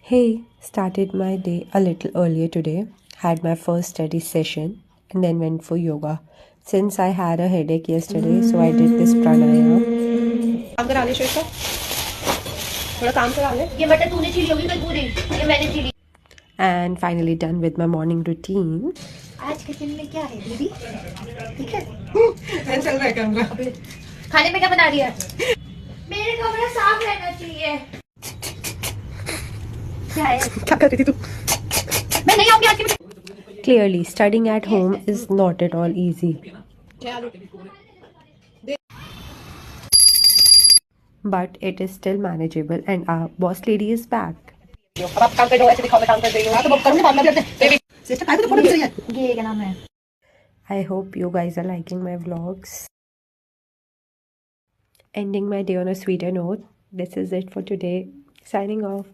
Hey, started my day a little earlier today. Had my first study session and then went for yoga. Since I had a headache yesterday, so I did this pranayama. काम करा ले श्वेता, थोड़ा काम करा ले। ये मटर तूने छीली होगी कल पूरी, ये मैंने छीली। And finally done with my morning routine. आज किचन में क्या है दीदी? ठीक है? मैं चल रहा करूँगा। खाने में क्या बना रही है? मेरे कमरा साफ रहना चाहिए। क्या है? क्या कर रही थी तू? मैं नहीं आऊँगी आज की। Clearly, studying at home is not at all easy. But it is still manageable and our boss lady is back. अब आप काम कर दो, ऐसे दिखाओ मैं काम कर रही हूँ। हाँ तो करूँगी बाद में बेबी। सिस्टर काय तो फोटो खींच रही है? ये क्या नाम है? I hope you guys are liking my vlogs. Ending my day on a sweeter note. This is it for today. Signing off.